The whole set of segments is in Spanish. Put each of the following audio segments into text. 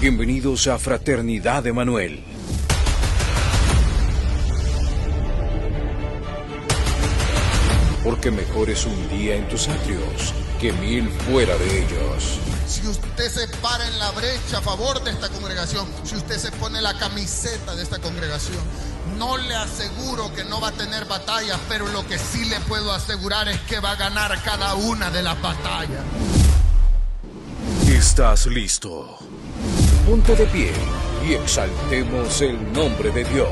Bienvenidos a Fraternidad Emanuel. Porque mejor es un día en tus atrios que 1000 fuera de ellos. Si usted se para en la brecha a favor de esta congregación, si usted se pone la camiseta de esta congregación, no le aseguro que no va a tener batallas, pero lo que sí le puedo asegurar es que va a ganar cada una de las batallas. ¿Estás listo? Ponte de pie y exaltemos el nombre de Dios.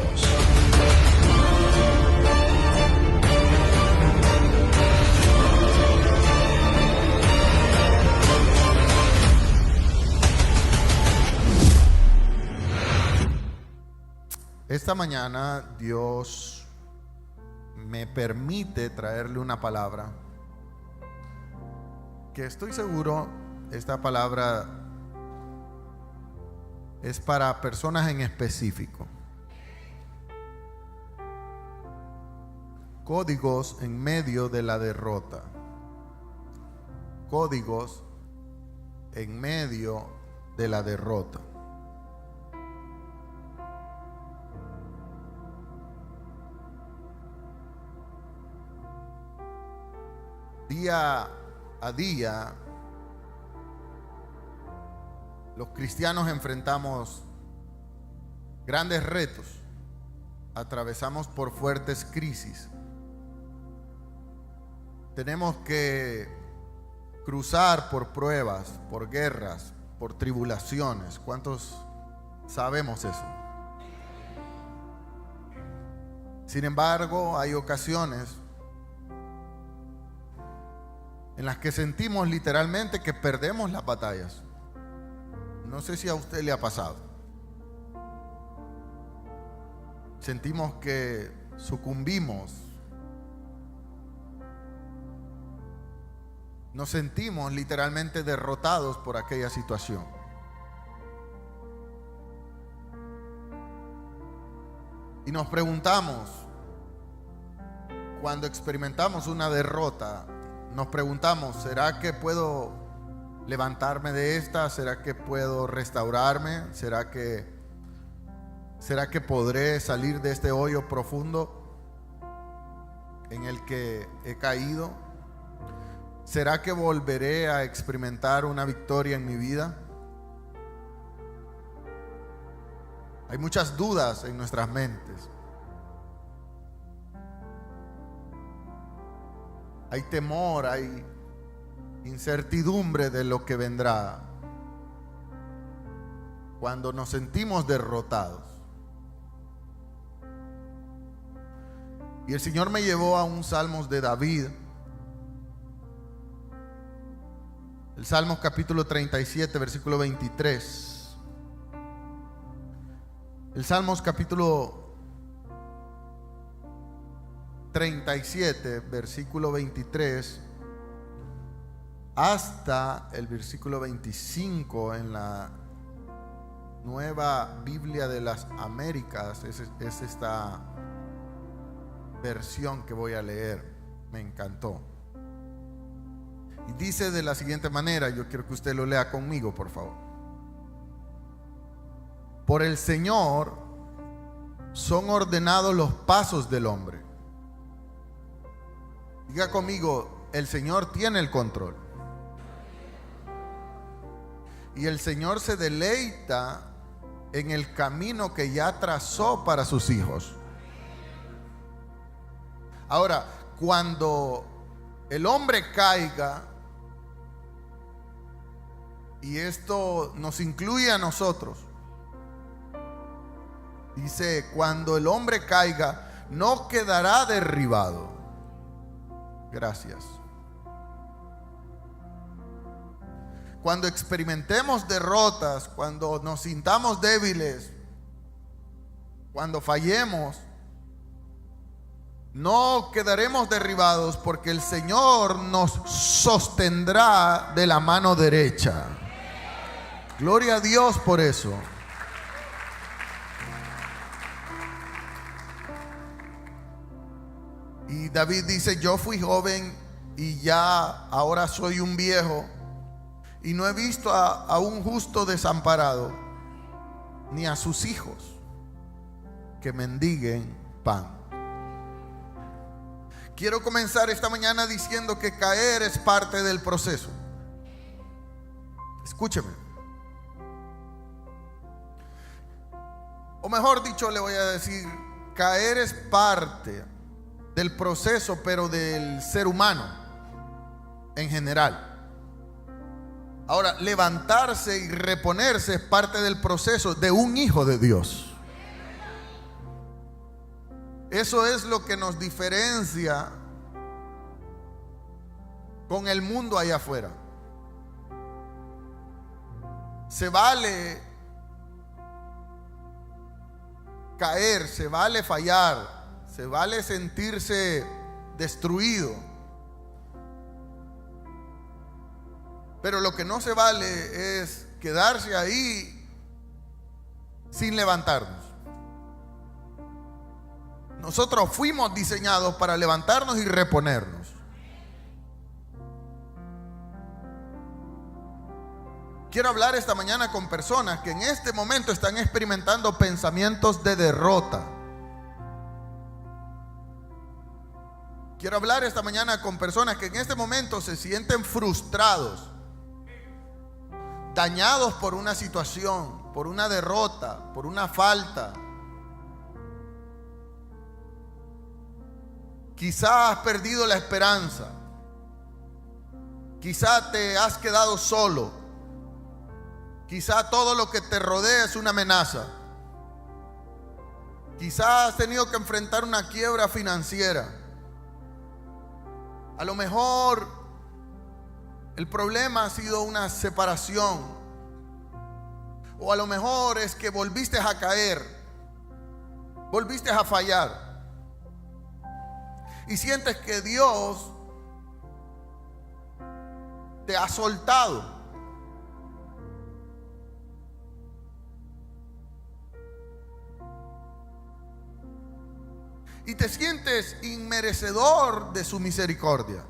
Esta mañana Dios me permite traerle una palabra que estoy seguro esta palabra es para personas en específico. Códigos en medio de la derrota. Códigos en medio de la derrota. Día a día, los cristianos enfrentamos grandes retos, atravesamos por fuertes crisis. Tenemos que cruzar por pruebas, por guerras, por tribulaciones. ¿Cuántos sabemos eso? Sin embargo, hay ocasiones en las que sentimos literalmente que perdemos las batallas. No sé si a usted le ha pasado. Sentimos que sucumbimos. Nos sentimos literalmente derrotados por aquella situación. Y nos preguntamos, cuando experimentamos una derrota, nos preguntamos, ¿será que puedo levantarme de esta? ¿Será que puedo restaurarme? ¿Será que podré salir de este hoyo profundo en el que he caído? ¿Será que volveré a experimentar una victoria en mi vida? Hay muchas dudas en nuestras mentes. Hay temor, hay incertidumbre de lo que vendrá cuando nos sentimos derrotados. Y el Señor me llevó a un Salmos de David, el Salmos capítulo 37, versículo 23. El Salmos capítulo 37, versículo 23 hasta el versículo 25 en la Nueva Biblia de las Américas. Es esta versión que voy a leer. Me encantó. Y dice de la siguiente manera, yo quiero que usted lo lea conmigo, por favor. Por el Señor son ordenados los pasos del hombre. Diga conmigo, el Señor tiene el control. Y el Señor se deleita en el camino que ya trazó para sus hijos. Ahora, cuando el hombre caiga, y esto nos incluye a nosotros, dice, cuando el hombre caiga, no quedará derribado. Gracias. Cuando experimentemos derrotas, cuando nos sintamos débiles, cuando fallemos, no quedaremos derribados, porque el Señor nos sostendrá de la mano derecha. Gloria a Dios por eso. Y David dice, yo fui joven y ya ahora soy un viejo, y no he visto a un justo desamparado, ni a sus hijos que mendiguen pan. Quiero comenzar esta mañana diciendo que caer es parte del proceso. Escúcheme. O mejor dicho, le voy a decir, caer es parte del proceso, pero del ser humano en general. Ahora, levantarse y reponerse es parte del proceso de un hijo de Dios. Eso es lo que nos diferencia con el mundo allá afuera. Se vale caer, se vale fallar, se vale sentirse destruido. Pero lo que no se vale es quedarse ahí sin levantarnos. Nosotros fuimos diseñados para levantarnos y reponernos. Quiero hablar esta mañana con personas que en este momento están experimentando pensamientos de derrota. Quiero hablar esta mañana con personas que en este momento se sienten frustrados, dañados por una situación, por una derrota, por una falta. Quizás has perdido la esperanza. Quizás te has quedado solo. Quizás todo lo que te rodea es una amenaza. Quizás has tenido que enfrentar una quiebra financiera. A lo mejor el problema ha sido una separación. O a lo mejor es que volviste a caer. Volviste a fallar. Y sientes que Dios te ha soltado. Y te sientes inmerecedor de su misericordia.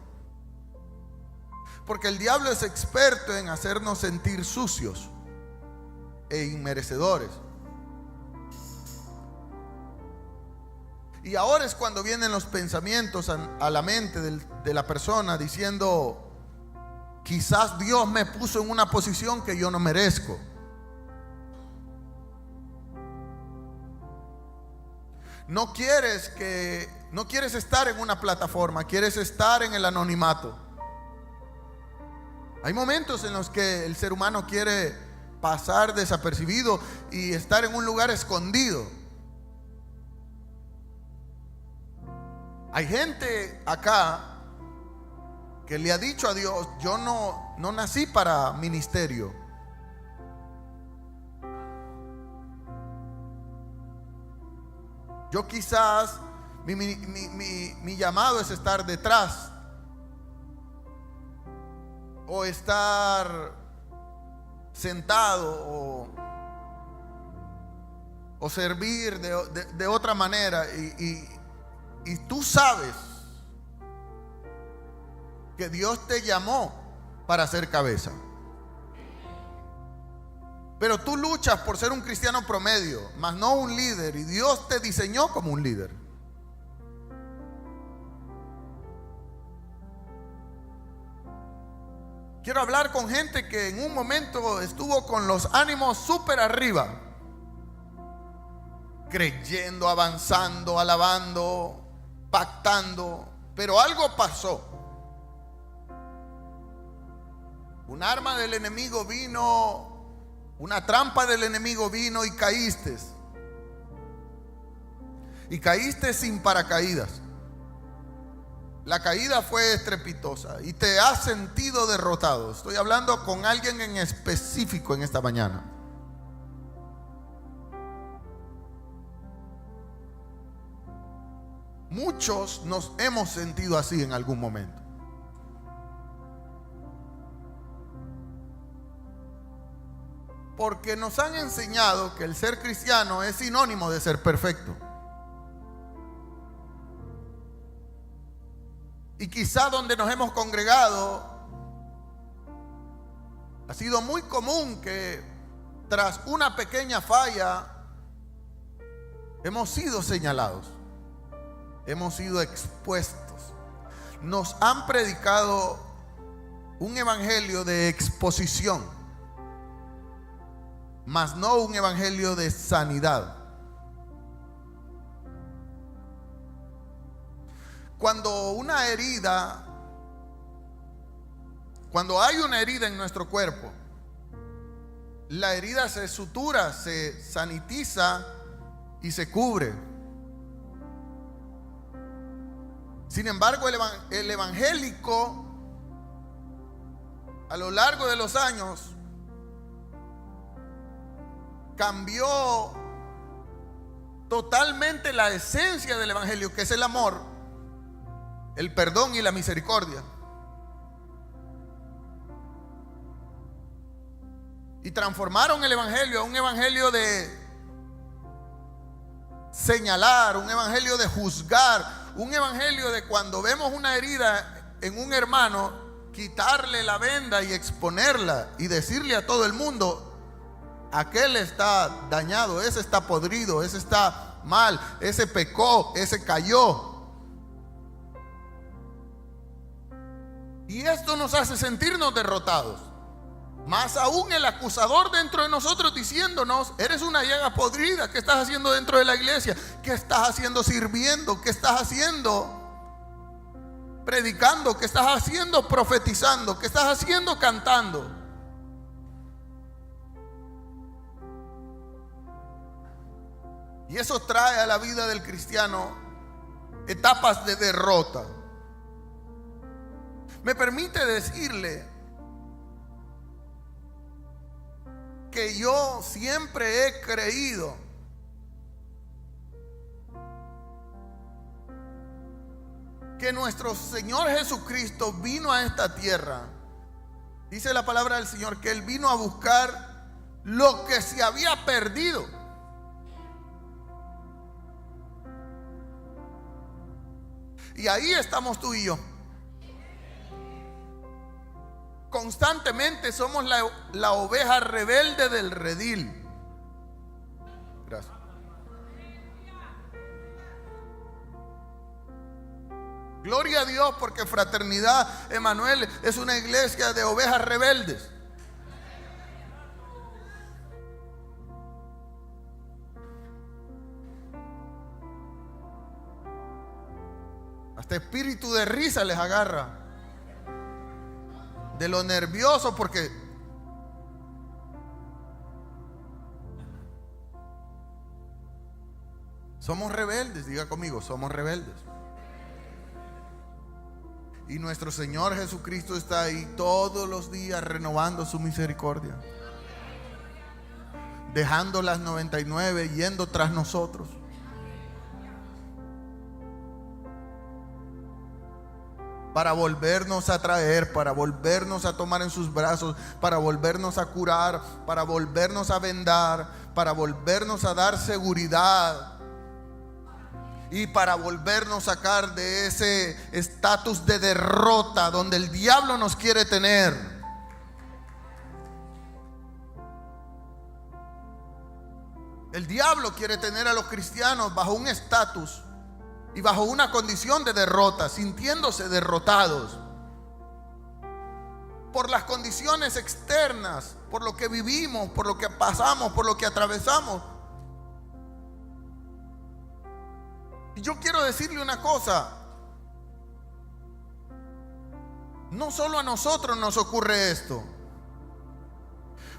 Porque el diablo es experto en hacernos sentir sucios e inmerecedores. Y ahora es cuando vienen los pensamientos a la mente de la persona diciendo, quizás Dios me puso en una posición que yo no merezco. No quieres estar en una plataforma, quieres estar en el anonimato. Hay momentos en los que el ser humano quiere pasar desapercibido y estar en un lugar escondido. Hay gente acá que le ha dicho a Dios, yo no nací para ministerio. Yo quizás, mi llamado es estar detrás. O estar sentado o servir de otra manera. Y tú sabes que Dios te llamó para ser cabeza. Pero tú luchas por ser un cristiano promedio, mas no un líder. Y Dios te diseñó como un líder. Quiero hablar con gente que en un momento estuvo con los ánimos súper arriba, creyendo, avanzando, alabando, pactando, pero algo pasó. Un arma del enemigo vino, una trampa del enemigo vino y caíste. Y caíste sin paracaídas. La caída fue estrepitosa y te has sentido derrotado. Estoy hablando con alguien en específico en esta mañana. Muchos nos hemos sentido así en algún momento. Porque nos han enseñado que el ser cristiano es sinónimo de ser perfecto. Y quizá donde nos hemos congregado ha sido muy común que tras una pequeña falla, hemos sido señalados, hemos sido expuestos. Nos han predicado un evangelio de exposición, mas no un evangelio de sanidad. Cuando hay una herida en nuestro cuerpo, la herida se sutura, se sanitiza y se cubre. Sin embargo, el evangélico a lo largo de los años cambió totalmente la esencia del evangelio, que es el amor, el perdón y la misericordia. Y transformaron el evangelio a un evangelio de señalar, un evangelio de juzgar, un evangelio de cuando vemos una herida en un hermano, quitarle la venda y exponerla y decirle a todo el mundo: aquel está dañado, ese está podrido, ese está mal, ese pecó, ese cayó. Y esto nos hace sentirnos derrotados. Más aún el acusador dentro de nosotros diciéndonos: eres una llaga podrida. ¿Qué estás haciendo dentro de la iglesia? ¿Qué estás haciendo sirviendo? ¿Qué estás haciendo predicando? ¿Qué estás haciendo profetizando? ¿Qué estás haciendo cantando? Y eso trae a la vida del cristiano etapas de derrota. Me permite decirle que yo siempre he creído que nuestro Señor Jesucristo vino a esta tierra. Dice la palabra del Señor que Él vino a buscar lo que se había perdido. Y ahí estamos tú y yo. Constantemente somos la oveja rebelde del redil. Gracias. Gloria a Dios, porque Fraternidad Emanuel es una iglesia de ovejas rebeldes. Hasta espíritu de risa les agarra, de lo nervioso, porque somos rebeldes. Diga conmigo: somos rebeldes. Y nuestro Señor Jesucristo está ahí todos los días renovando su misericordia, dejando las 99, yendo tras nosotros. Para volvernos a traer, para volvernos a tomar en sus brazos, para volvernos a curar, para volvernos a vendar, para volvernos a dar seguridad y para volvernos a sacar de ese estatus de derrota donde el diablo nos quiere tener. El diablo quiere tener a los cristianos bajo un estatus y bajo una condición de derrota, sintiéndose derrotados por las condiciones externas, por lo que vivimos, por lo que pasamos, por lo que atravesamos. Y yo quiero decirle una cosa: no solo a nosotros nos ocurre esto.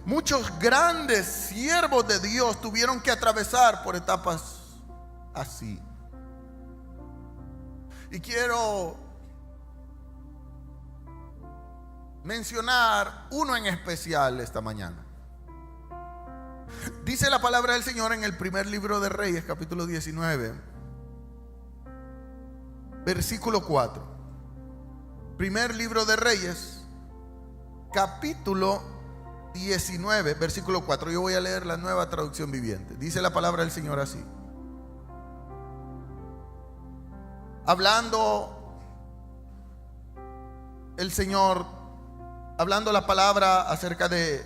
Muchos grandes siervos de Dios tuvieron que atravesar por etapas así. Y quiero mencionar uno en especial esta mañana. Dice la palabra del Señor en el primer libro de Reyes, capítulo 19, versículo 4. Primer libro de Reyes, capítulo 19, versículo 4. Yo voy a leer la Nueva Traducción Viviente. Dice la palabra del Señor así. Hablando el Señor, hablando la palabra acerca de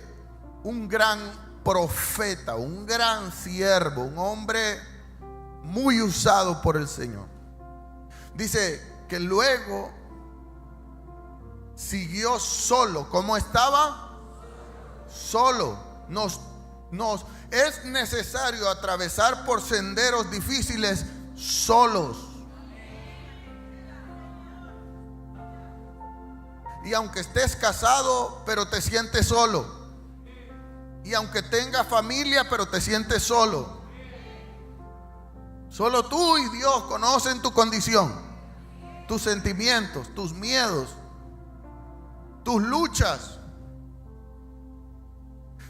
un gran profeta, un gran siervo, un hombre muy usado por el Señor. Dice que luego siguió solo. ¿Cómo estaba? Solo. Es necesario atravesar por senderos difíciles solos. Y aunque estés casado, pero te sientes solo. Y aunque tengas familia, pero te sientes solo. Solo tú y Dios conocen tu condición, tus sentimientos, tus miedos, tus luchas.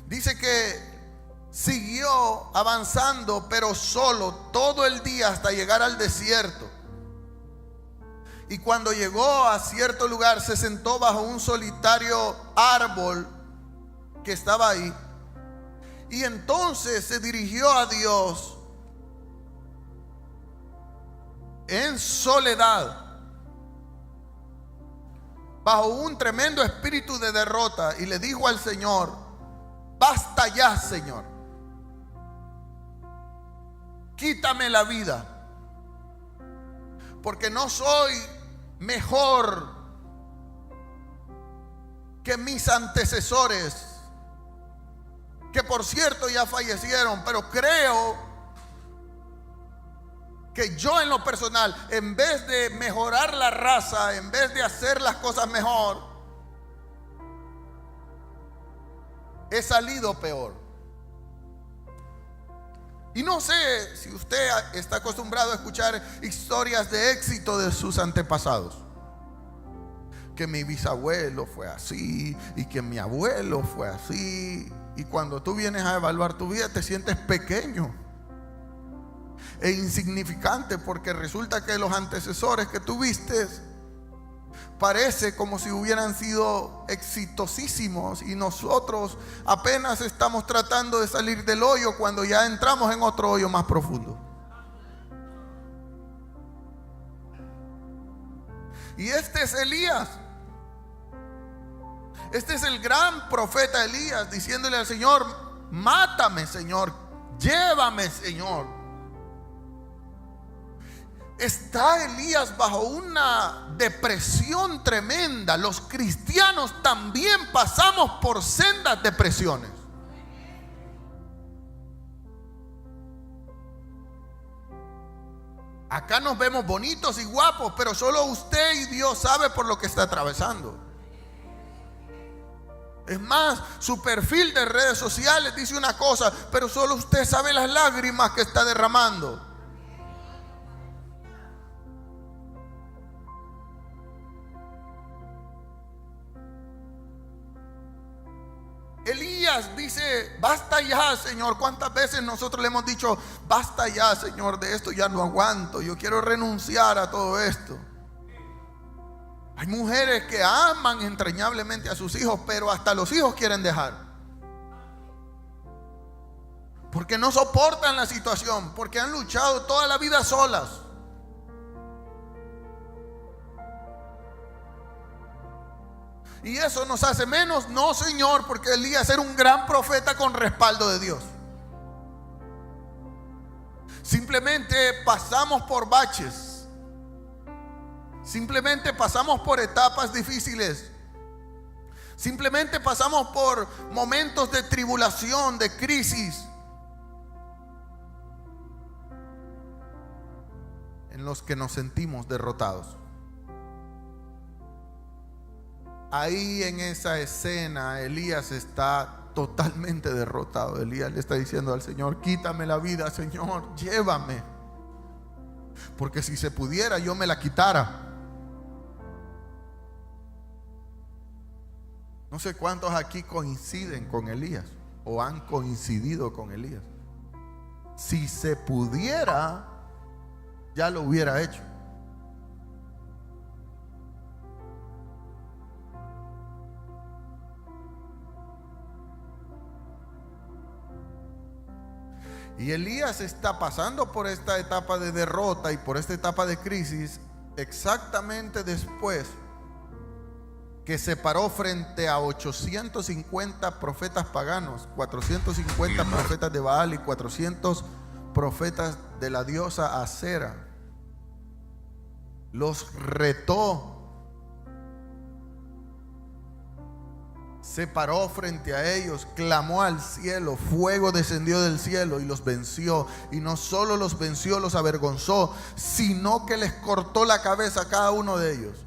Dice que siguió avanzando, pero solo todo el día hasta llegar al desierto. Y cuando llegó a cierto lugar, se sentó bajo un solitario árbol que estaba ahí. Y entonces se dirigió a Dios en soledad, bajo un tremendo espíritu de derrota, y le dijo al Señor: basta ya, Señor, quítame la vida, porque no soy mejor que mis antecesores, que por cierto ya fallecieron, pero creo que yo en lo personal, en vez de mejorar la raza, en vez de hacer las cosas mejor, he salido peor. Y no sé si usted está acostumbrado a escuchar historias de éxito de sus antepasados. Que mi bisabuelo fue así y que mi abuelo fue así. Y cuando tú vienes a evaluar tu vida, te sientes pequeño e insignificante, porque resulta que los antecesores que tuviste parece como si hubieran sido exitosísimos, y nosotros apenas estamos tratando de salir del hoyo cuando ya entramos en otro hoyo más profundo. Y este es Elías. Este es el gran profeta Elías, diciéndole al Señor: mátame, Señor, llévame, Señor. Está Elías bajo una depresión tremenda. Los cristianos también pasamos por sendas depresiones. Acá nos vemos bonitos y guapos, pero solo usted y Dios sabe por lo que está atravesando. Es más, su perfil de redes sociales dice una cosa, pero solo usted sabe las lágrimas que está derramando. Elías dice: basta ya, Señor. ¿Cuántas veces nosotros le hemos dicho: basta ya, Señor, de esto ya no aguanto, yo quiero renunciar a todo esto? Hay mujeres que aman entrañablemente a sus hijos, pero hasta los hijos quieren dejar, porque no soportan la situación, porque han luchado toda la vida solas. ¿Y eso nos hace menos? No, Señor, porque Elías era un gran profeta con respaldo de Dios. Simplemente pasamos por baches. Simplemente pasamos por etapas difíciles. Simplemente pasamos por momentos de tribulación, de crisis, en los que nos sentimos derrotados. Ahí en esa escena Elías está totalmente derrotado. Elías le está diciendo al Señor: quítame la vida, Señor, llévame, porque si se pudiera yo me la quitara. No sé cuántos aquí coinciden con Elías o han coincidido con Elías. Si se pudiera, ya lo hubiera hecho. Y Elías está pasando por esta etapa de derrota y por esta etapa de crisis exactamente después que se paró frente a 850 profetas paganos, 450 profetas de Baal y 400 profetas de la diosa Acera. Los retó. Se paró frente a ellos, clamó al cielo, fuego descendió del cielo y los venció. Y no solo los venció, los avergonzó, sino que les cortó la cabeza a cada uno de ellos.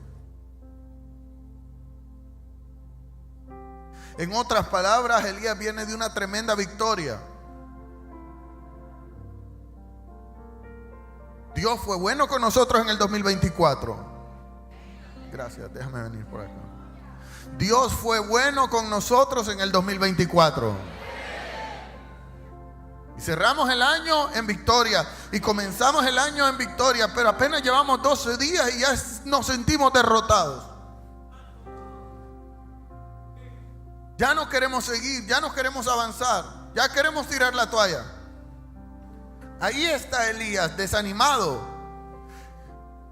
En otras palabras, Elías viene de una tremenda victoria. Dios fue bueno con nosotros en el 2024. Gracias, déjame venir por acá. Dios fue bueno con nosotros en el 2024. Y cerramos el año en victoria y comenzamos el año en victoria, pero apenas llevamos 12 días y ya nos sentimos derrotados. Ya no queremos seguir, ya no queremos avanzar, ya queremos tirar la toalla. Ahí está Elías, desanimado,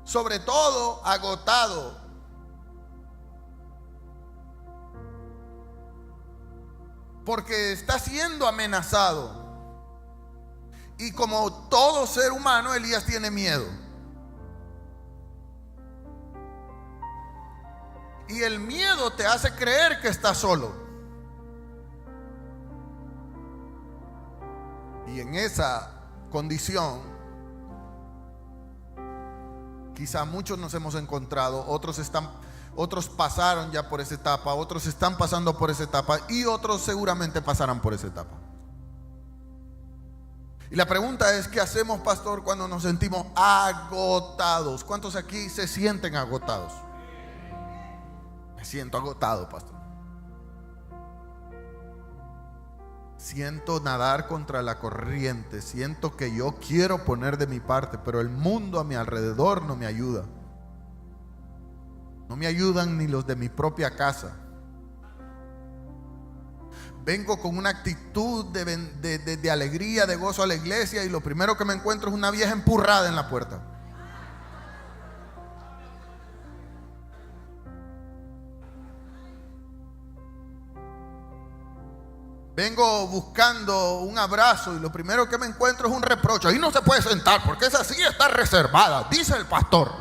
sobre todo agotado. Porque está siendo amenazado. Y como todo ser humano, Elías tiene miedo. Y el miedo te hace creer que estás solo. Y en esa condición, quizá muchos nos hemos encontrado, otros pasaron ya por esa etapa, otros están pasando por esa etapa y otros seguramente pasarán por esa etapa. Y la pregunta es, ¿qué hacemos, pastor, cuando nos sentimos agotados? ¿Cuántos aquí se sienten agotados? Me siento agotado, pastor. Siento nadar contra la corriente, siento que yo quiero poner de mi parte, pero el mundo a mi alrededor no me ayuda. No me ayudan ni los de mi propia casa. Vengo con una actitud de alegría, de gozo a la iglesia y lo primero que me encuentro es una vieja empurrada en la puerta. Vengo buscando un abrazo y lo primero que me encuentro es un reproche. Ahí no se puede sentar porque esa silla está reservada, dice el pastor.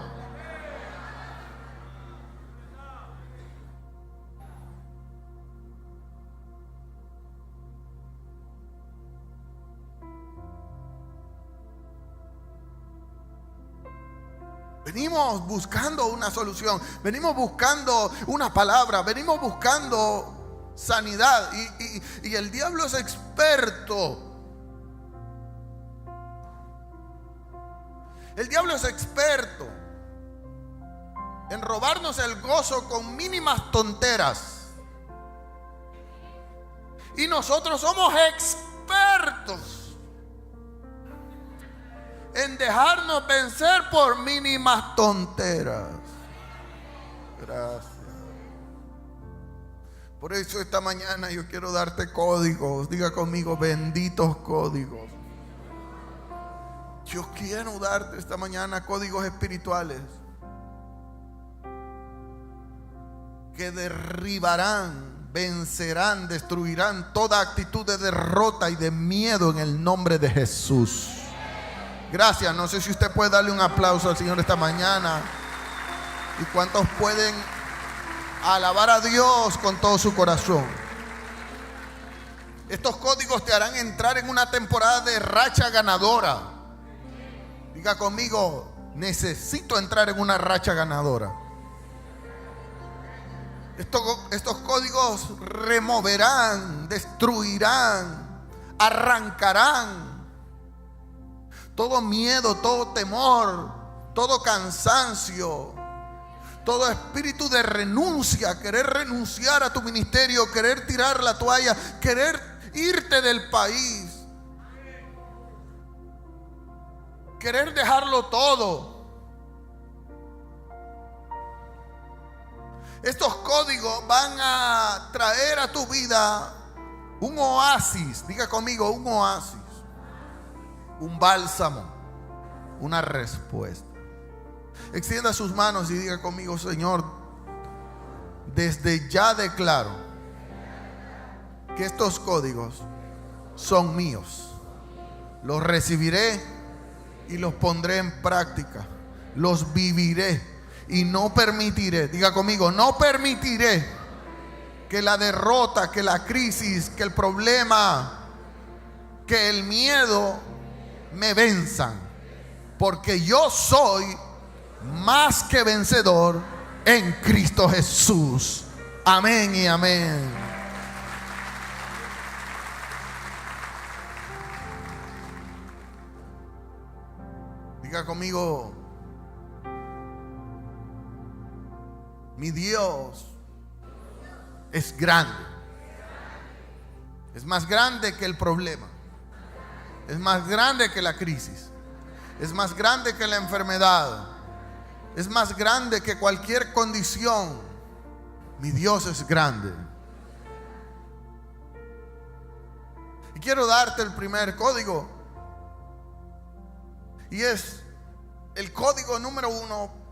Venimos buscando una solución, venimos buscando una palabra, venimos buscando sanidad y el diablo es experto. El diablo es experto en robarnos el gozo con mínimas tonteras. Y nosotros somos expertos en dejarnos vencer por mínimas tonteras. Gracias. Por eso esta mañana yo quiero darte códigos. Diga conmigo, benditos códigos. Yo quiero darte esta mañana códigos espirituales que derribarán, vencerán, destruirán toda actitud de derrota y de miedo en el nombre de Jesús. Gracias. No sé si usted puede darle un aplauso al Señor esta mañana. ¿Y cuántos pueden alabar a Dios con todo su corazón? Estos códigos te harán entrar en una temporada de racha ganadora. Diga conmigo, necesito entrar en una racha ganadora. Estos códigos removerán, destruirán, arrancarán todo miedo, todo temor, todo cansancio, todo espíritu de renuncia, querer renunciar a tu ministerio, querer tirar la toalla, querer irte del país, querer dejarlo todo. Estos códigos van a traer a tu vida un oasis. Diga conmigo, un oasis, un bálsamo, una respuesta. Extienda sus manos y diga conmigo, Señor, desde ya declaro que estos códigos son míos. Los recibiré y los pondré en práctica. Los viviré y no permitiré, diga conmigo, no permitiré que la derrota, que la crisis, que el problema, que el miedo me venzan. Porque yo soy más que vencedor en Cristo Jesús. Amén y amén. Diga conmigo, mi Dios es grande. Es más grande que el problema. Es más grande que la crisis. Es más grande que la enfermedad. Es más grande que cualquier condición. Mi Dios es grande. Y quiero darte el primer código. Y es el código número 1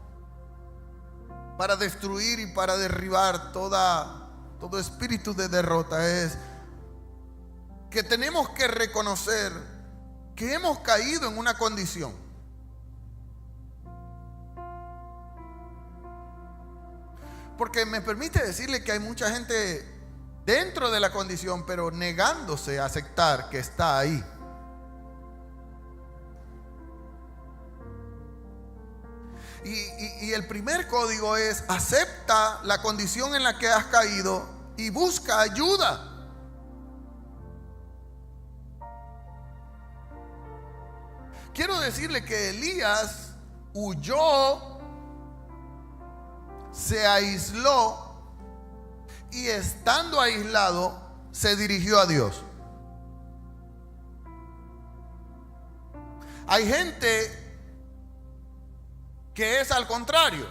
para destruir y para derribar todo espíritu de derrota. Es que tenemos que reconocer que hemos caído en una condición. Porque me permite decirle que hay mucha gente dentro de la condición, pero negándose a aceptar que está ahí. Y el primer código es: acepta la condición en la que has caído y busca ayuda. Quiero decirle que Elías huyó, se aisló y estando aislado se dirigió a Dios. Hay gente que es al contrario.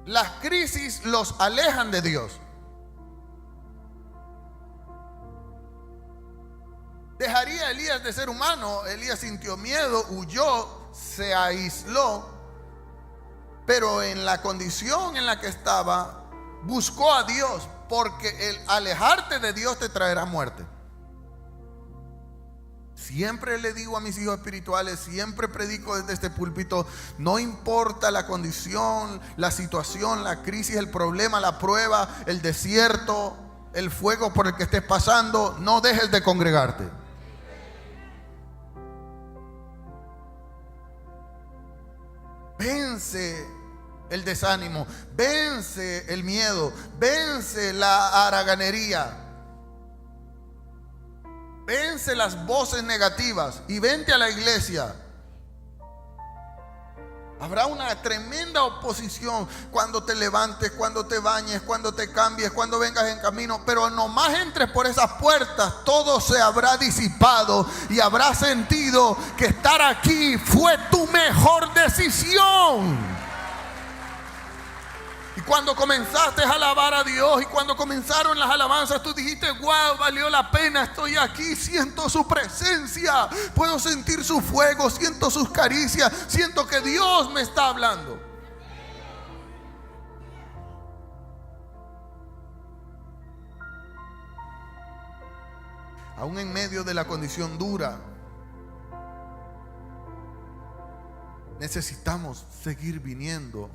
Las crisis los alejan de Dios. ¿Dejaría Elías de ser humano? Elías sintió miedo, huyó, se aisló, pero en la condición en la que estaba, buscó a Dios, porque el alejarte de Dios te traerá muerte. Siempre le digo a mis hijos espirituales, siempre predico desde este púlpito: no importa la condición, la situación, la crisis, el problema, la prueba, el desierto, el fuego por el que estés pasando, no dejes de congregarte. Vence el desánimo, vence el miedo, vence la haraganería, vence las voces negativas y vente a la iglesia. Habrá una tremenda oposición cuando te levantes, cuando te bañes, cuando te cambies, cuando vengas en camino, pero nomás entres por esas puertas, todo se habrá disipado y habrás sentido que estar aquí fue tu mejor decisión. Y cuando comenzaste a alabar a Dios y cuando comenzaron las alabanzas, tú dijiste: wow, valió la pena, estoy aquí, siento su presencia, puedo sentir su fuego, siento sus caricias, siento que Dios me está hablando. Aún en medio de la condición dura, necesitamos seguir viniendo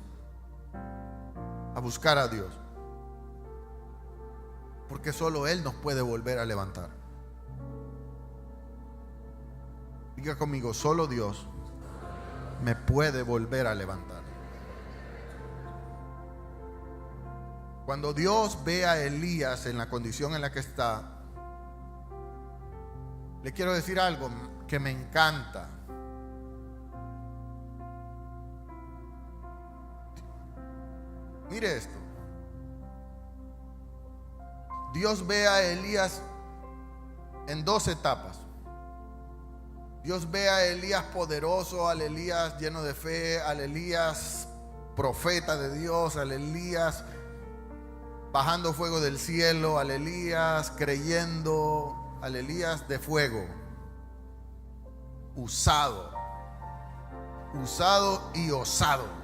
a buscar a Dios, porque solo Él nos puede volver a levantar. Diga conmigo: solo Dios me puede volver a levantar. Cuando Dios ve a Elías en la condición en la que está, le quiero decir algo que me encanta. Mire esto. Dios ve a Elías en 2 etapas. Dios ve a Elías poderoso, al Elías lleno de fe, al Elías profeta de Dios, al Elías bajando fuego del cielo, al Elías creyendo, al Elías de fuego, usado y osado.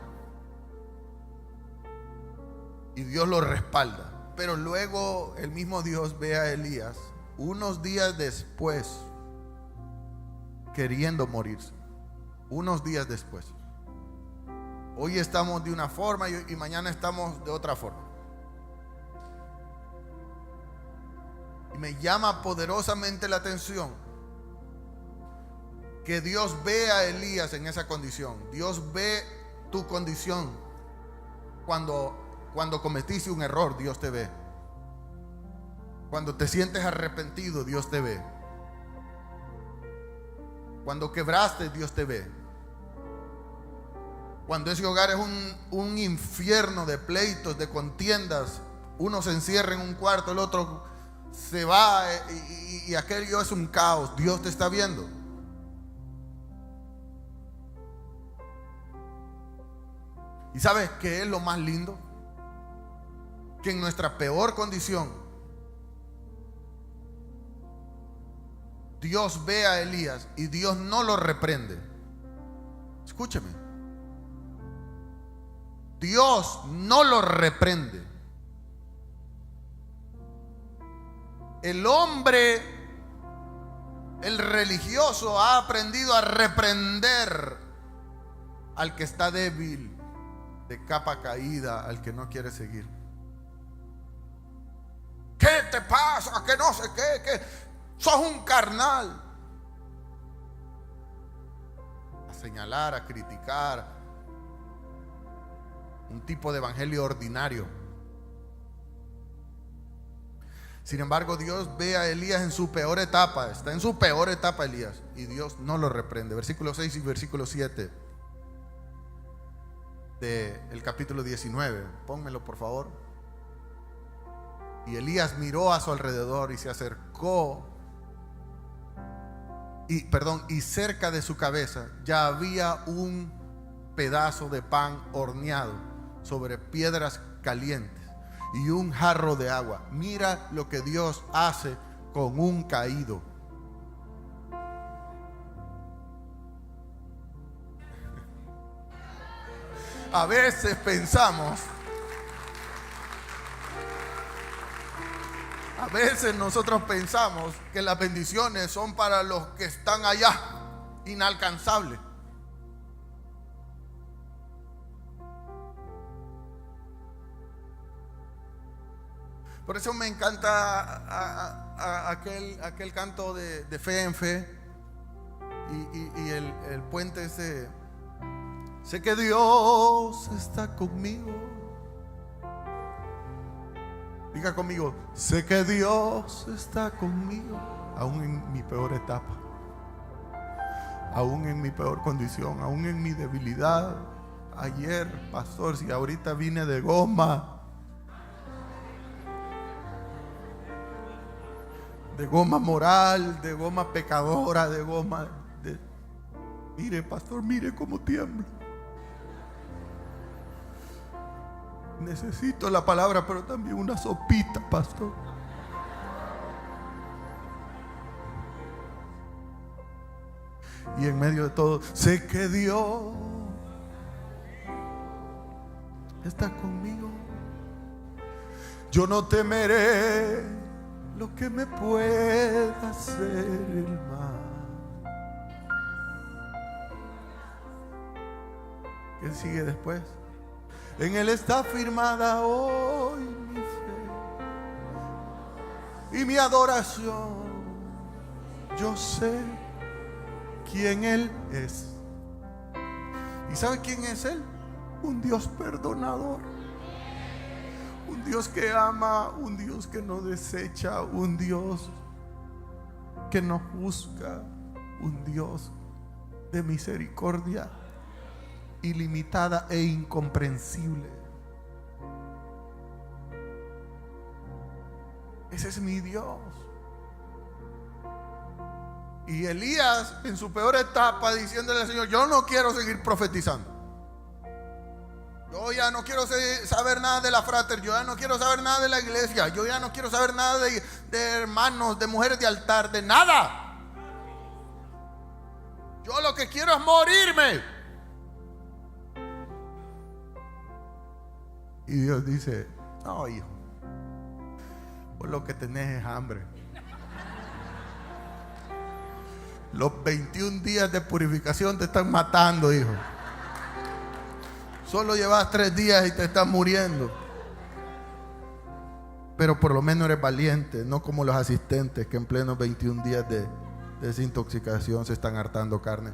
y Dios lo respalda. Pero luego el mismo Dios ve a Elías unos días después queriendo morirse. Unos días después. Hoy estamos de una forma y mañana estamos de otra forma. Y me llama poderosamente la atención que Dios ve a Elías en esa condición. Dios ve tu condición. Cuando cometiste un error, Dios te ve. Cuando te sientes arrepentido, Dios te ve. Cuando quebraste, Dios te ve. Cuando ese hogar es un infierno de pleitos, de contiendas, uno se encierra en un cuarto, el otro se va y aquello es un caos, Dios te está viendo. ¿Y sabes qué es lo más lindo? Que en nuestra peor condición, Dios ve a Elías y Dios no lo reprende. Escúcheme. Dios no lo reprende. El hombre, el religioso, ha aprendido a reprender al que está débil, de capa caída, al que no quiere seguir. ¿Qué te pasa? Que no sé qué, que sos un carnal. A señalar, a criticar, un tipo de evangelio ordinario. Sin embargo, Dios ve a Elías en su peor etapa. Está en su peor etapa Elías, y Dios no lo reprende. Versículo 6 y versículo 7 del capítulo 19. Pónmelo por favor. Y Elías miró a su alrededor y se acercó. Y cerca de su cabeza ya había un pedazo de pan horneado sobre piedras calientes y un jarro de agua. Mira lo que Dios hace con un caído. A veces nosotros pensamos que las bendiciones son para los que están allá, inalcanzables. Por eso me encanta aquel canto de fe en fe y el puente ese. Sé que Dios está conmigo. Diga conmigo, sé que Dios está conmigo, aún en mi peor etapa, aún en mi peor condición, aún en mi debilidad. Ayer, pastor, si ahorita vine de goma moral, de goma pecadora, de goma mire, pastor, mire cómo tiemblo. Necesito la palabra, pero también una sopita, pastor. Y en medio de todo, sé que Dios está conmigo. Yo no temeré lo que me pueda hacer el mal. ¿Qué sigue después? En Él está firmada hoy mi fe y mi adoración. Yo sé quién Él es. ¿Y sabe quién es Él? Un Dios perdonador, un Dios que ama, un Dios que no desecha, un Dios que no juzga, un Dios de misericordia ilimitada e incomprensible. Ese es mi Dios. Y Elías en su peor etapa diciéndole al Señor: yo no quiero seguir profetizando, yo ya no quiero saber nada de la frater, yo ya no quiero saber nada de la iglesia, yo ya no quiero saber nada de hermanos, de mujeres de altar, de nada. Yo lo que quiero es morirme. Y Dios dice: No, hijo, vos lo que tenés es hambre. Los 21 días de purificación te están matando, hijo. Solo llevas 3 días y te estás muriendo. Pero por lo menos eres valiente, no como los asistentes que en plenos 21 días de desintoxicación se están hartando carne.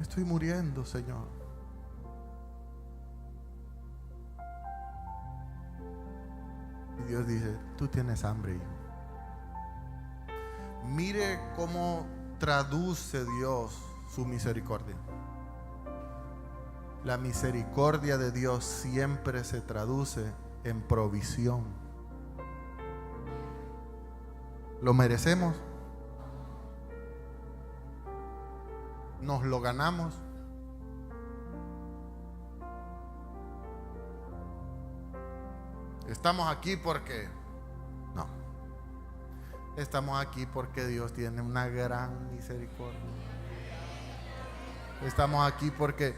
Estoy muriendo, Señor. Y Dios dice, tú tienes hambre, hijo. Mire cómo traduce Dios su misericordia. La misericordia de Dios siempre se traduce en provisión. ¿Lo merecemos? ¿Nos lo ganamos? ¿Estamos aquí porque? No. Estamos aquí porque Dios tiene una gran misericordia. Estamos aquí porque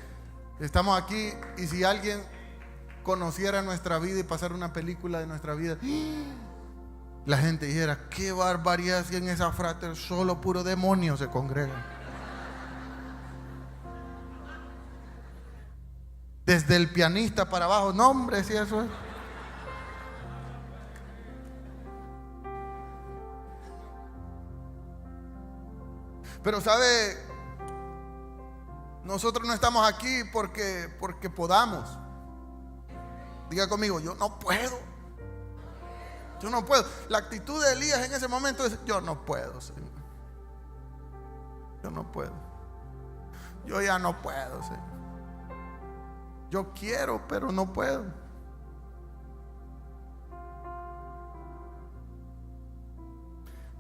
estamos aquí, y si alguien conociera nuestra vida y pasara una película de nuestra vida, la gente dijera, qué barbaridad, si en esa frater solo puro demonio se congrega. Desde el pianista para abajo, no, hombre, si eso es. Pero sabe, nosotros no estamos aquí porque podamos. Diga conmigo, yo no puedo. Yo no puedo. La actitud de Elías en ese momento es, yo no puedo, Señor. Yo no puedo. Yo ya no puedo, Señor. Yo quiero, pero no puedo.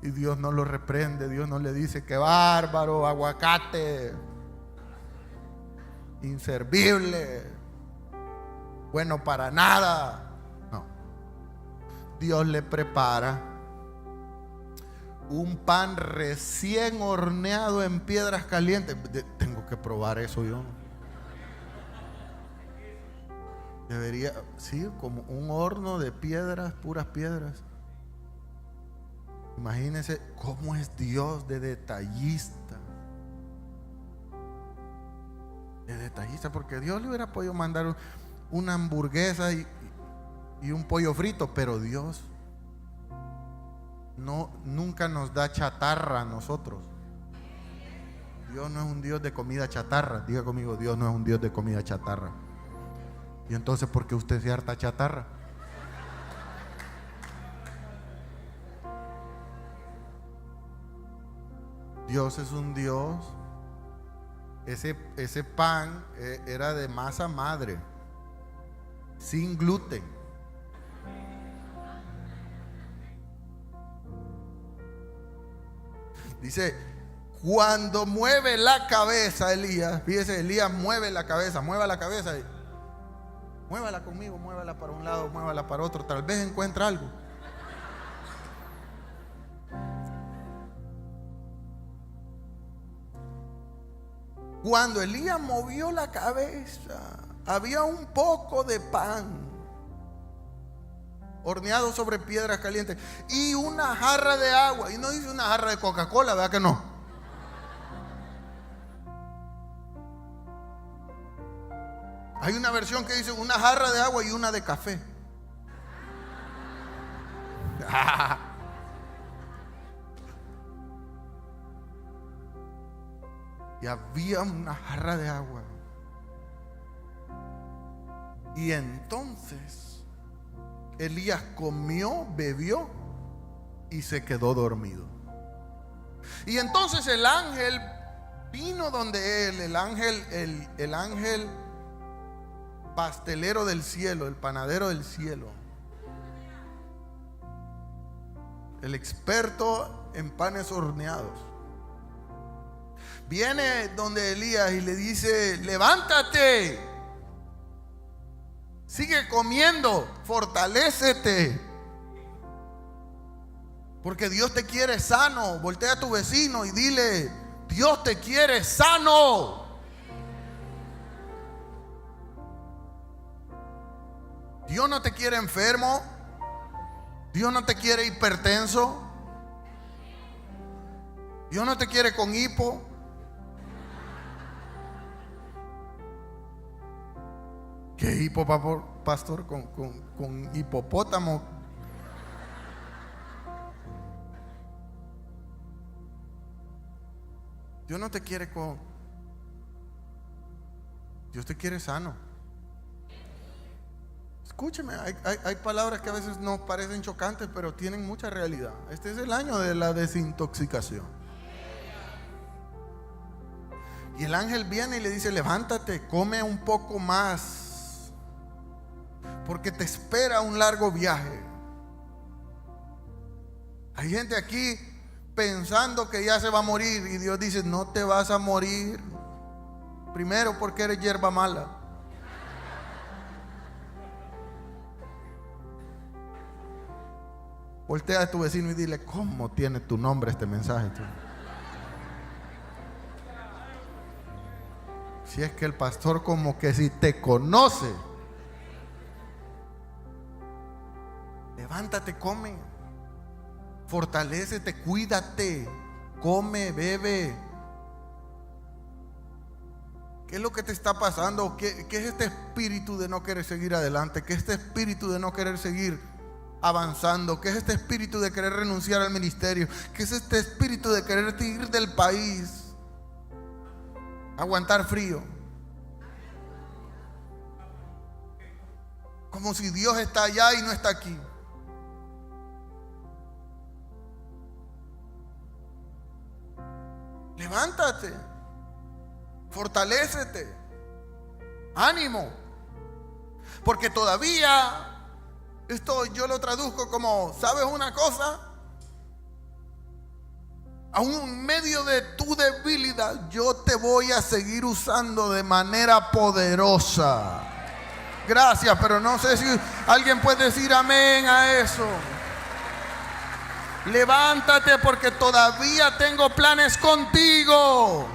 Y Dios no lo reprende. Dios no le dice, qué bárbaro, aguacate, inservible, bueno para nada. No. Dios le prepara un pan recién horneado en piedras calientes. Tengo que probar eso yo. Debería, sí, como un horno de piedras, puras piedras. Imagínense cómo es Dios de detallista. De detallista, porque Dios le hubiera podido mandar una hamburguesa y un pollo frito, pero Dios nunca nos da chatarra a nosotros. Dios no es un Dios de comida chatarra. Diga conmigo, Dios no es un Dios de comida chatarra. Y entonces, ¿por qué usted se harta chatarra? Dios es un Dios. Ese pan era de masa madre, sin gluten. Dice, cuando mueve la cabeza Elías, fíjese, Elías mueve la cabeza, mueva la cabeza. Muévala conmigo, muévala para un lado, muévala para otro. Tal vez encuentre algo. Cuando Elías movió la cabeza, había un poco de pan horneado sobre piedras calientes y una jarra de agua. Y no dice una jarra de Coca-Cola, ¿verdad que no? Hay una versión que dice una jarra de agua y una de café. Y había una jarra de agua. Y entonces Elías comió, bebió y se quedó dormido. Y entonces el ángel vino donde él, el ángel pastelero del cielo, el panadero del cielo, el experto en panes horneados, viene donde Elías y le dice, levántate, sigue comiendo, fortalécete. Porque Dios te quiere sano. Voltea a tu vecino y dile: Dios te quiere sano. Dios no te quiere enfermo. Dios no te quiere hipertenso. Dios no te quiere con hipo. ¿Qué hipo, pastor? Con hipopótamo. Dios no te quiere con... Dios te quiere sano. Escúcheme, hay palabras que a veces nos parecen chocantes, pero tienen mucha realidad. Este es el año de la desintoxicación. Y el ángel viene y le dice: levántate, come un poco más, porque te espera un largo viaje. Hay gente aquí pensando que ya se va a morir, y Dios dice: no te vas a morir. Primero, porque eres hierba mala. Voltea a tu vecino y dile: ¿cómo tiene tu nombre este mensaje, tú? Si es que el pastor como que si te conoce. Levántate, come. Fortalécete, cuídate. Come, bebe. ¿Qué es lo que te está pasando? ¿Qué es este espíritu de no querer seguir adelante? ¿Qué es este espíritu de no querer seguir avanzando? ¿Qué es este espíritu de querer renunciar al ministerio? ¿Qué es este espíritu de querer ir del país? Aguantar frío. Como si Dios está allá y no está aquí. Levántate. Fortalécete. Ánimo. Porque todavía, esto yo lo traduzco como: ¿sabes una cosa? Aún en medio de tu debilidad, yo te voy a seguir usando de manera poderosa. Gracias, pero no sé si alguien puede decir amén a eso. Levántate, porque todavía tengo planes contigo.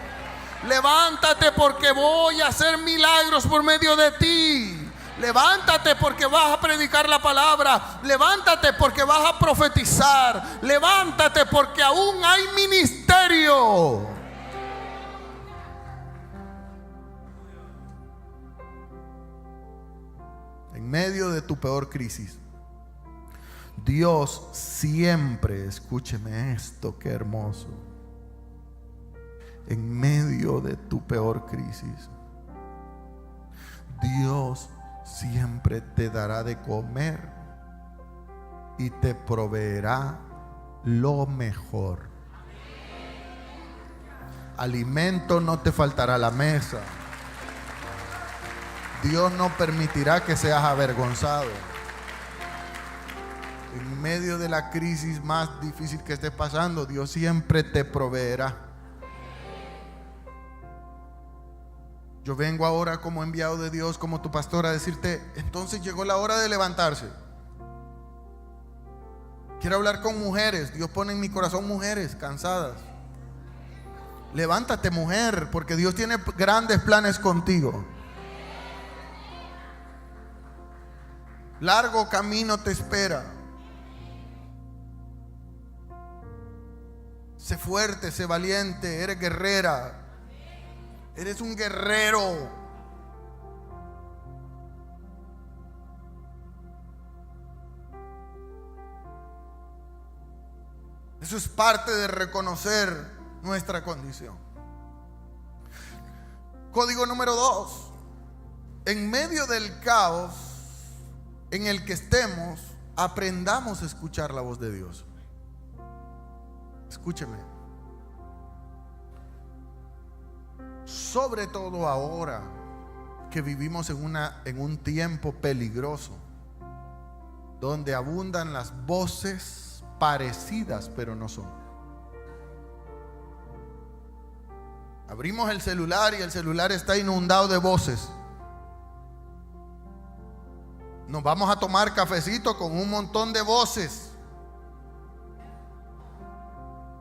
Levántate, porque voy a hacer milagros por medio de ti. Levántate, porque vas a predicar la palabra. Levántate, porque vas a profetizar. Levántate, porque aún hay ministerio. En medio de tu peor crisis, Dios siempre, escúcheme esto, qué hermoso. En medio de tu peor crisis, Dios siempre te dará de comer y te proveerá lo mejor. Alimento no te faltará a la mesa. Dios no permitirá que seas avergonzado. En medio de la crisis más difícil que estés pasando, Dios siempre te proveerá. Yo vengo ahora como enviado de Dios, como tu pastor, a decirte: entonces llegó la hora de levantarse. Quiero hablar con mujeres. Dios pone en mi corazón mujeres cansadas. Levántate, mujer, porque Dios tiene grandes planes contigo. Largo camino te espera. Sé fuerte, sé valiente, eres guerrera. Eres un guerrero. Eso es parte de reconocer nuestra condición. Código número 2. En medio del caos en el que estemos, aprendamos a escuchar la voz de Dios. Escúcheme. Sobre todo ahora que vivimos en un tiempo peligroso, donde abundan las voces parecidas pero no son. Abrimos el celular y el celular está inundado de voces. Nos vamos a tomar cafecito con un montón de voces.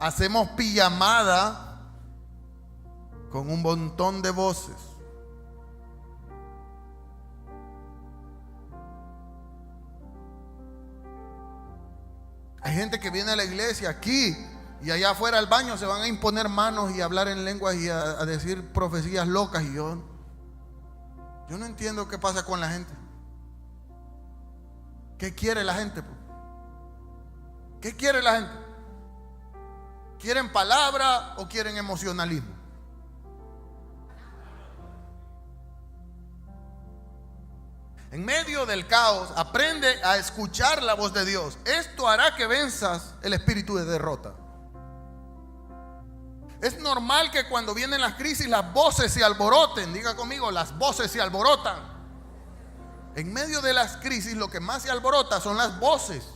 hacemos pijamada con un montón de voces. Hay gente que viene a la iglesia aquí y allá afuera al baño se van a imponer manos y a hablar en lenguas y a decir profecías locas. Y yo no entiendo qué pasa con la gente. ¿Qué quiere la gente? ¿Qué quiere la gente? ¿Quieren palabra o quieren emocionalismo? En medio del caos, aprende a escuchar la voz de Dios. Esto hará que venzas el espíritu de derrota. Es normal que cuando vienen las crisis las voces se alboroten. Diga conmigo, las voces se alborotan. En medio de las crisis lo que más se alborota son las voces.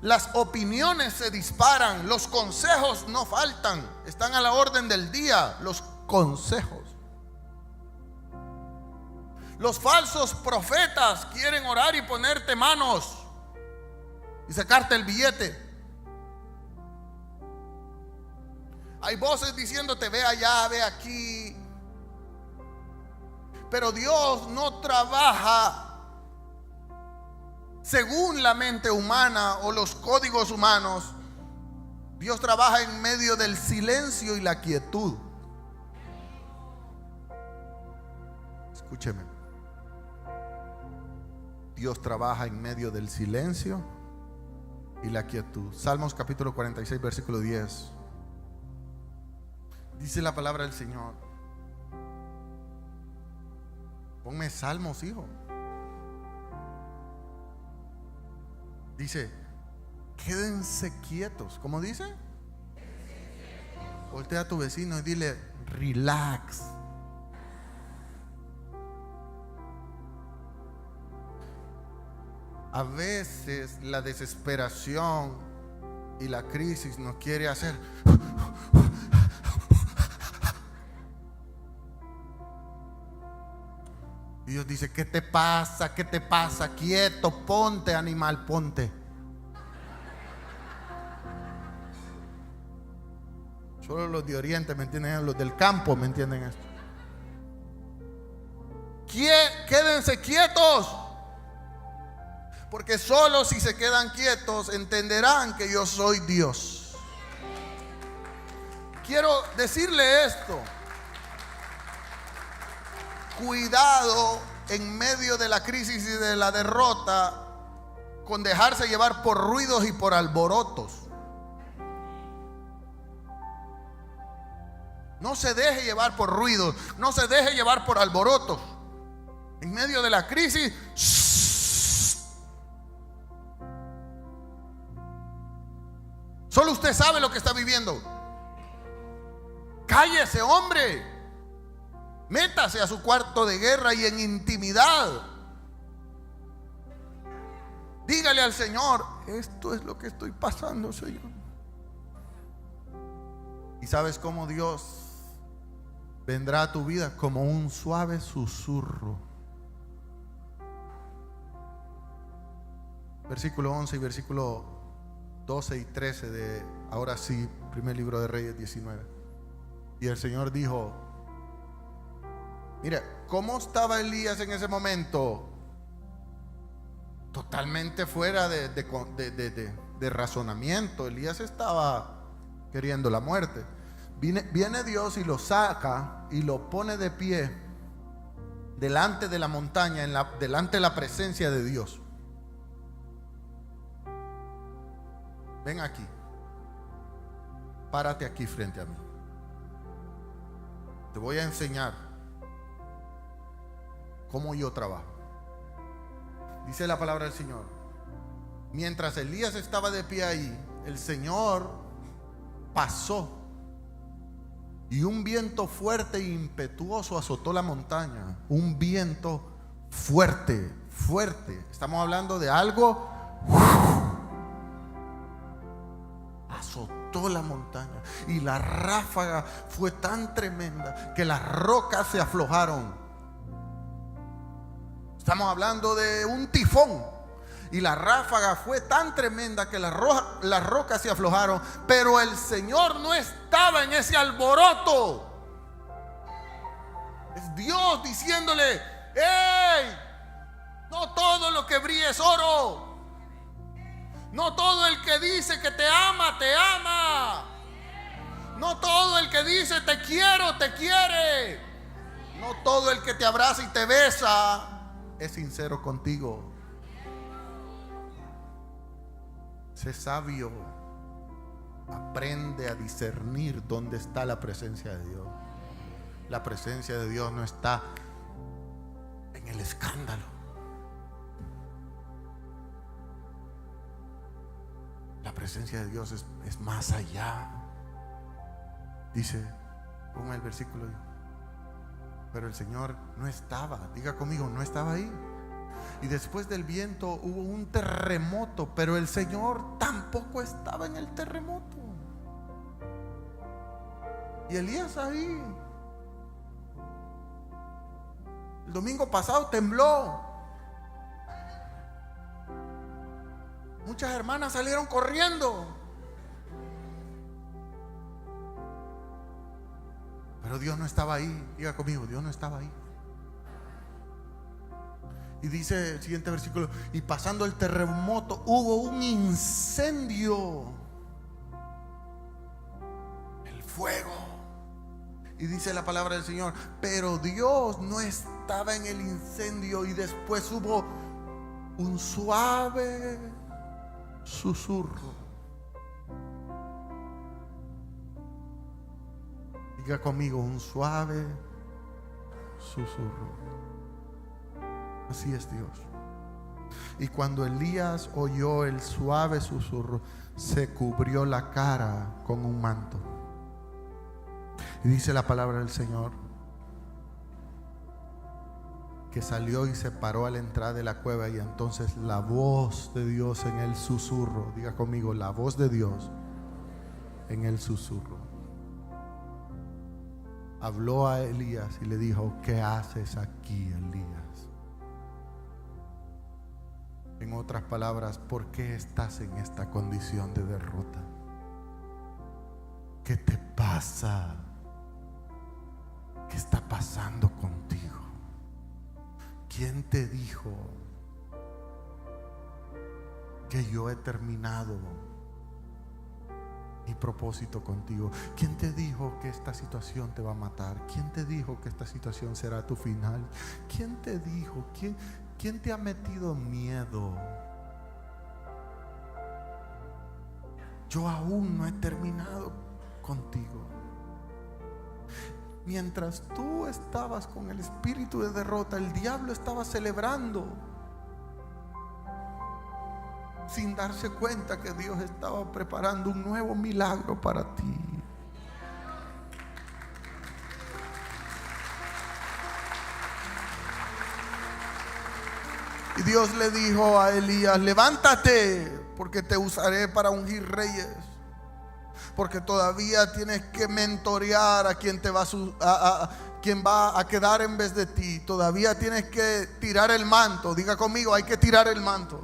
Las opiniones se disparan, los consejos no faltan. Están a la orden del día los consejos. Los falsos profetas quieren orar y ponerte manos y sacarte el billete. Hay voces diciéndote: ve allá, ve aquí. Pero Dios no trabaja según la mente humana o los códigos humanos. Dios trabaja en medio del silencio y la quietud. Escúcheme. Dios trabaja en medio del silencio y la quietud. Salmos capítulo 46, versículo 10. Dice la palabra del Señor. Ponme salmos, hijo. Dice: quédense quietos. ¿Cómo dice? Voltea a tu vecino y dile: relax. A veces la desesperación y la crisis nos quiere hacer. Y Dios dice: ¿qué te pasa? ¿Qué te pasa? Quieto, ponte, animal, ponte. Solo los de Oriente me entienden, los del campo me entienden esto. Quédense quietos. Porque solo si se quedan quietos entenderán que yo soy Dios. Quiero decirle esto. Cuidado en medio de la crisis y de la derrota con dejarse llevar por ruidos y por alborotos. No se deje llevar por ruidos, no se deje llevar por alborotos. En medio de la crisis, solo usted sabe lo que está viviendo. Cállese, hombre. Métase a su cuarto de guerra y en intimidad dígale al Señor: esto es lo que estoy pasando, Señor. ¿Y sabes cómo Dios vendrá a tu vida? Como un suave susurro. Versículo 11 y versículo 12 y 13 de, ahora sí, primer libro de Reyes 19. Y el Señor dijo: mira, ¿cómo estaba Elías en ese momento? Totalmente fuera de razonamiento. Elías estaba queriendo la muerte. Viene Dios y lo saca y lo pone de pie delante de la montaña, delante de la presencia de Dios. Ven aquí, párate aquí frente a mí. Te voy a enseñar cómo yo trabajo. Dice la palabra del Señor: mientras Elías estaba de pie ahí, el Señor pasó y un viento fuerte e impetuoso azotó la montaña. Un viento fuerte, fuerte. Estamos hablando de algo. Azotó la montaña y la ráfaga fue tan tremenda que las rocas se aflojaron. Estamos hablando de un tifón. y la ráfaga fue tan tremenda que las rocas se aflojaron, pero el Señor no estaba en ese alboroto. Es Dios diciéndole: ¡hey! No todo lo que brilla es oro. No todo el que dice que te ama, te ama. No todo el que dice te quiero, te quiere. No todo el que te abraza y te besa es sincero contigo. Sé sabio. Aprende a discernir dónde está la presencia de Dios. La presencia de Dios no está en el escándalo. La presencia de Dios es más allá. Dice, ponga el versículo. Pero el Señor no estaba. Diga conmigo, no estaba ahí. Y después del viento hubo un terremoto, pero el Señor tampoco estaba en el terremoto. Y Elías ahí. El domingo pasado tembló. Muchas hermanas salieron corriendo. Pero Dios no estaba ahí. Diga conmigo, Dios no estaba ahí. Y dice el siguiente versículo: y pasando el terremoto hubo un incendio, el fuego. Y dice la palabra del Señor: pero Dios no estaba en el incendio. Y después hubo un suave susurro. Diga conmigo, un suave susurro. Así es Dios. Y cuando Elías oyó el suave susurro, se cubrió la cara con un manto. Y dice la palabra del Señor que salió y se paró a la entrada de la cueva. Y entonces la voz de Dios en el susurro, diga conmigo, la voz de Dios en el susurro, habló a Elías y le dijo: ¿qué haces aquí, Elías? En otras palabras, ¿por qué estás en esta condición de derrota? ¿Qué te pasa? ¿Qué está pasando contigo? ¿Quién te dijo que yo he terminado mi propósito contigo? ¿Quién te dijo que esta situación te va a matar? ¿Quién te dijo que esta situación será tu final? ¿Quién te dijo? ¿Quién te ha metido miedo? Yo aún no he terminado contigo. Mientras tú estabas con el espíritu de derrota, el diablo estaba celebrando, sin darse cuenta que Dios estaba preparando un nuevo milagro para ti. Y Dios le dijo a Elías: levántate, porque te usaré para ungir reyes. Porque todavía tienes que mentorear a quien quien va a quedar en vez de ti. Todavía tienes que tirar el manto. Diga conmigo, hay que tirar el manto.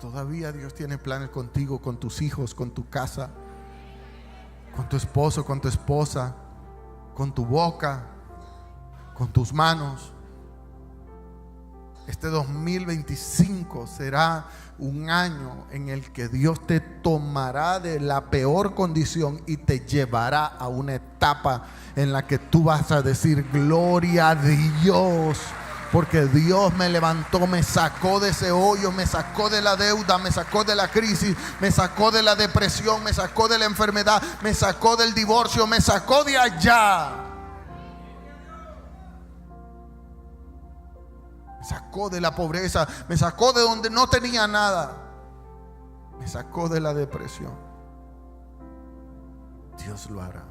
Todavía Dios tiene planes contigo, con tus hijos, con tu casa, con tu esposo, con tu esposa, con tu boca, con tus manos. Este 2025 será un año en el que Dios te tomará de la peor condición y te llevará a una etapa en la que tú vas a decir: gloria a Dios, porque Dios me levantó, me sacó de ese hoyo, me sacó de la deuda, me sacó de la crisis, me sacó de la depresión, me sacó de la enfermedad, me sacó del divorcio, me sacó de allá. Me sacó de la pobreza, me sacó de donde no tenía nada, me sacó de la depresión. Dios lo hará.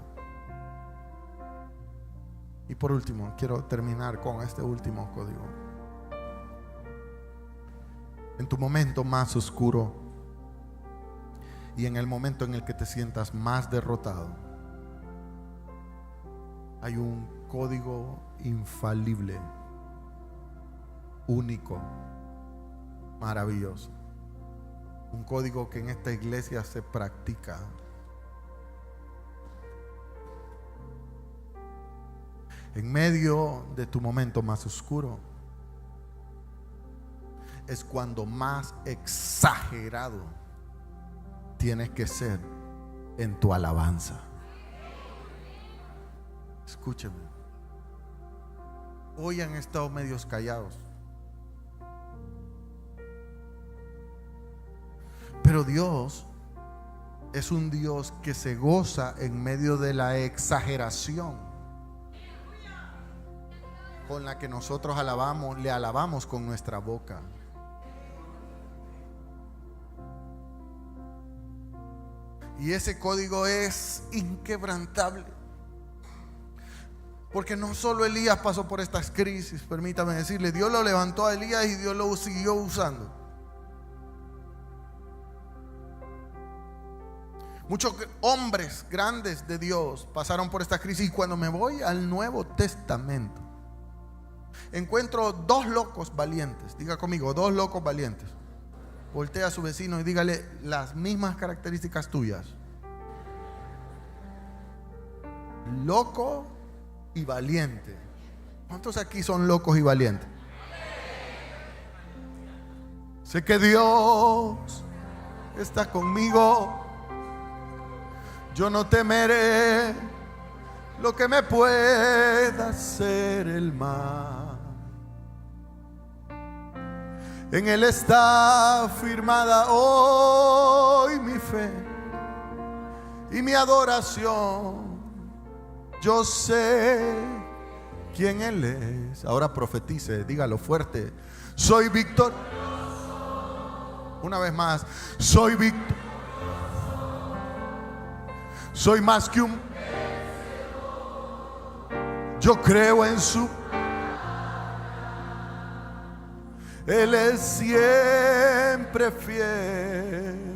Y por último, quiero terminar con este último código. En tu momento más oscuro y en el momento en el que te sientas más derrotado, hay un código infalible, único, maravilloso. Un código que en esta iglesia se practica. En medio de tu momento más oscuro es cuando más exagerado tienes que ser en tu alabanza. Escúcheme. Hoy han estado medios callados, pero Dios es un Dios que se goza en medio de la exageración con la que nosotros alabamos, le alabamos con nuestra boca. Y ese código es inquebrantable. Porque no solo Elías pasó por estas crisis, permítame decirle, Dios lo levantó a Elías y Dios lo siguió usando. Muchos hombres grandes de Dios pasaron por esta crisis. Y cuando me voy al Nuevo Testamento, encuentro dos locos valientes. Diga conmigo, dos locos valientes. Voltea a su vecino y dígale las mismas características tuyas. Loco y valiente. ¿Cuántos aquí son locos y valientes? Sé que Dios está conmigo. Yo no temeré lo que me pueda hacer el mal. En Él está firmada hoy mi fe y mi adoración. Yo sé quién Él es. Ahora profetice, dígalo fuerte. Soy victorioso. Una vez más, soy victorioso. Soy más que un. Yo creo en su. Él es siempre fiel.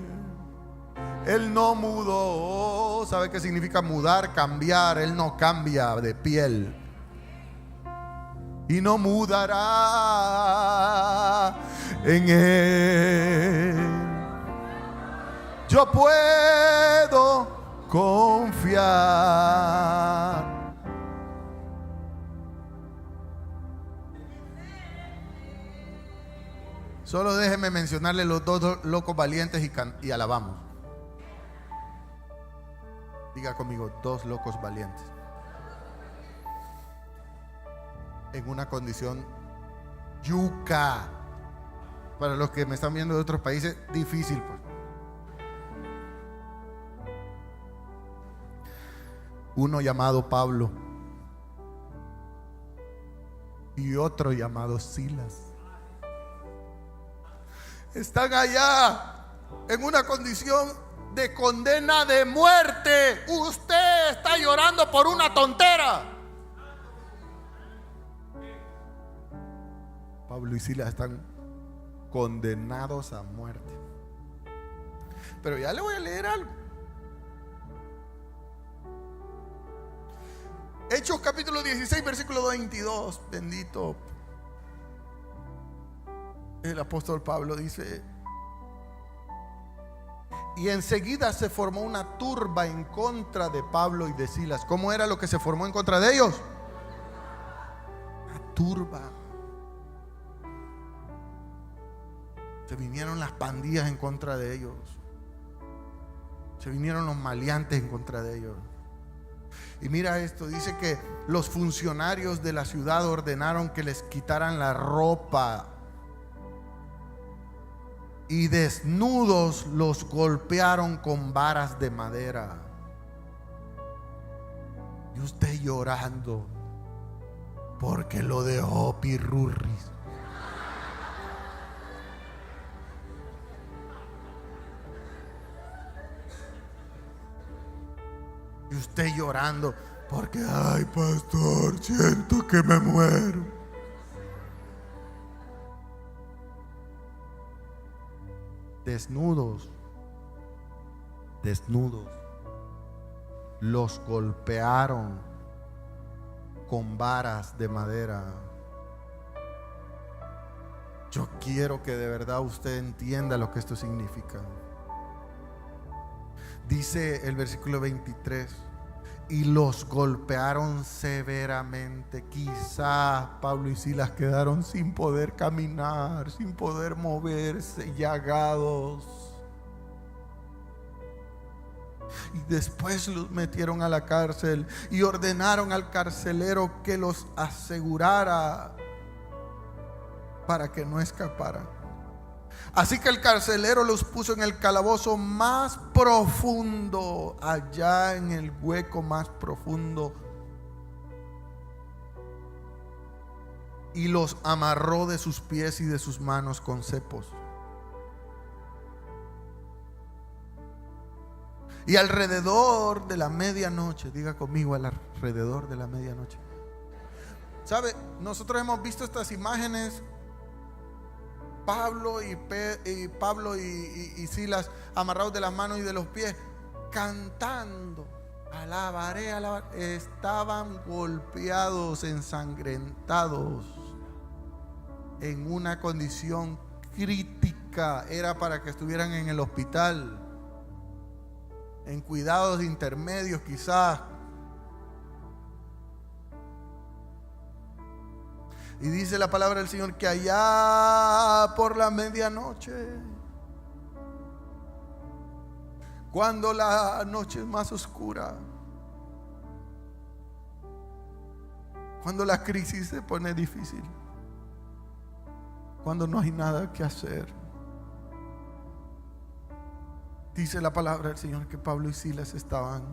Él no mudó. ¿Sabe qué significa mudar? Cambiar. Él no cambia de piel. Y no mudará en Él. Yo puedo confiar. Solo déjeme mencionarle los dos locos valientes y alabamos. Diga conmigo, dos locos valientes. En una condición yuca. Para los que me están viendo de otros países, difícil pues. Uno llamado Pablo y otro llamado Silas. Están allá en una condición de condena de muerte. Usted está llorando por una tontera. Pablo y Silas están condenados a muerte. Pero ya le voy a leer algo. Hechos capítulo 16, versículo 22. Bendito. El apóstol Pablo dice: y enseguida se formó una turba en contra de Pablo y de Silas. ¿Cómo era lo que se formó en contra de ellos? Una turba. Se vinieron las pandillas en contra de ellos. Se vinieron los maleantes en contra de ellos. Y mira esto, dice que los funcionarios de la ciudad ordenaron que les quitaran la ropa y desnudos los golpearon con varas de madera. Y usted llorando porque lo dejó pirurris. Y usted llorando porque, ay, pastor, siento que me muero. Desnudos los golpearon con varas de madera. Yo quiero que de verdad usted entienda lo que esto significa. Dice el versículo 23: y los golpearon severamente. Quizás Pablo y Silas quedaron sin poder caminar, sin poder moverse, llagados. Y después los metieron a la cárcel y ordenaron al carcelero que los asegurara para que no escaparan. Así que el carcelero los puso en el calabozo más profundo, allá en el hueco más profundo, y los amarró de sus pies y de sus manos con cepos. Y alrededor de la medianoche, diga conmigo, alrededor de la medianoche. ¿Sabe? Nosotros hemos visto estas imágenes, Pablo y Silas amarrados de las manos y de los pies, cantando, alabaré, alabaré. Estaban golpeados, ensangrentados, en una condición crítica. Era para que estuvieran en el hospital, en cuidados intermedios quizás. Y dice la palabra del Señor que allá por la medianoche, cuando la noche es más oscura, cuando la crisis se pone difícil, cuando no hay nada que hacer, dice la palabra del Señor que Pablo y Silas estaban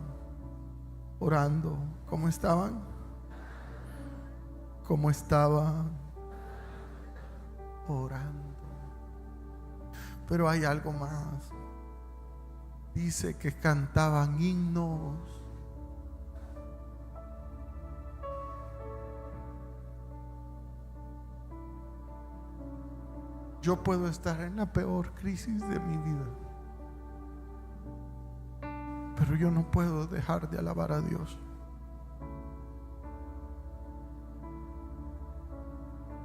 orando. ¿Cómo estaban? ¿Cómo estaban? Orando. Pero hay algo más. Dice que cantaban himnos. Yo puedo estar en la peor crisis de mi vida, pero yo no puedo dejar de alabar a Dios.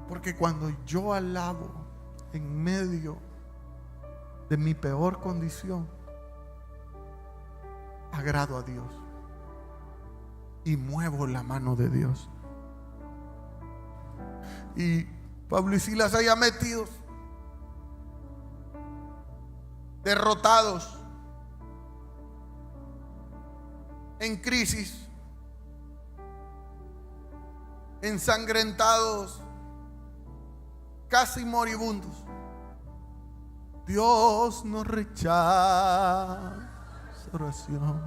Porque cuando yo alabo en medio de mi peor condición, agrado a Dios y muevo la mano de Dios. Y Pablo y Silas allá metidos, derrotados, en crisis, ensangrentados, casi moribundos. Dios no rechaza oración.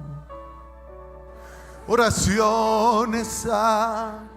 Oraciones a